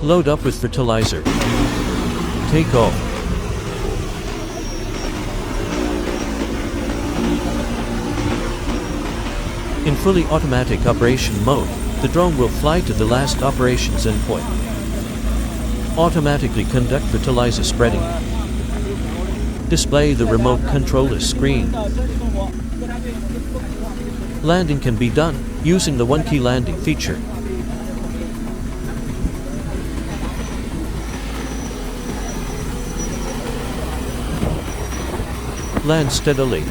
Load up with fertilizer. Take off. In fully automatic operation mode, the drone will fly to the last operations endpoint. Automatically conduct fertilizer spreading. Display the remote controller screen. Landing can be done using the one-key landing feature. Land steadily.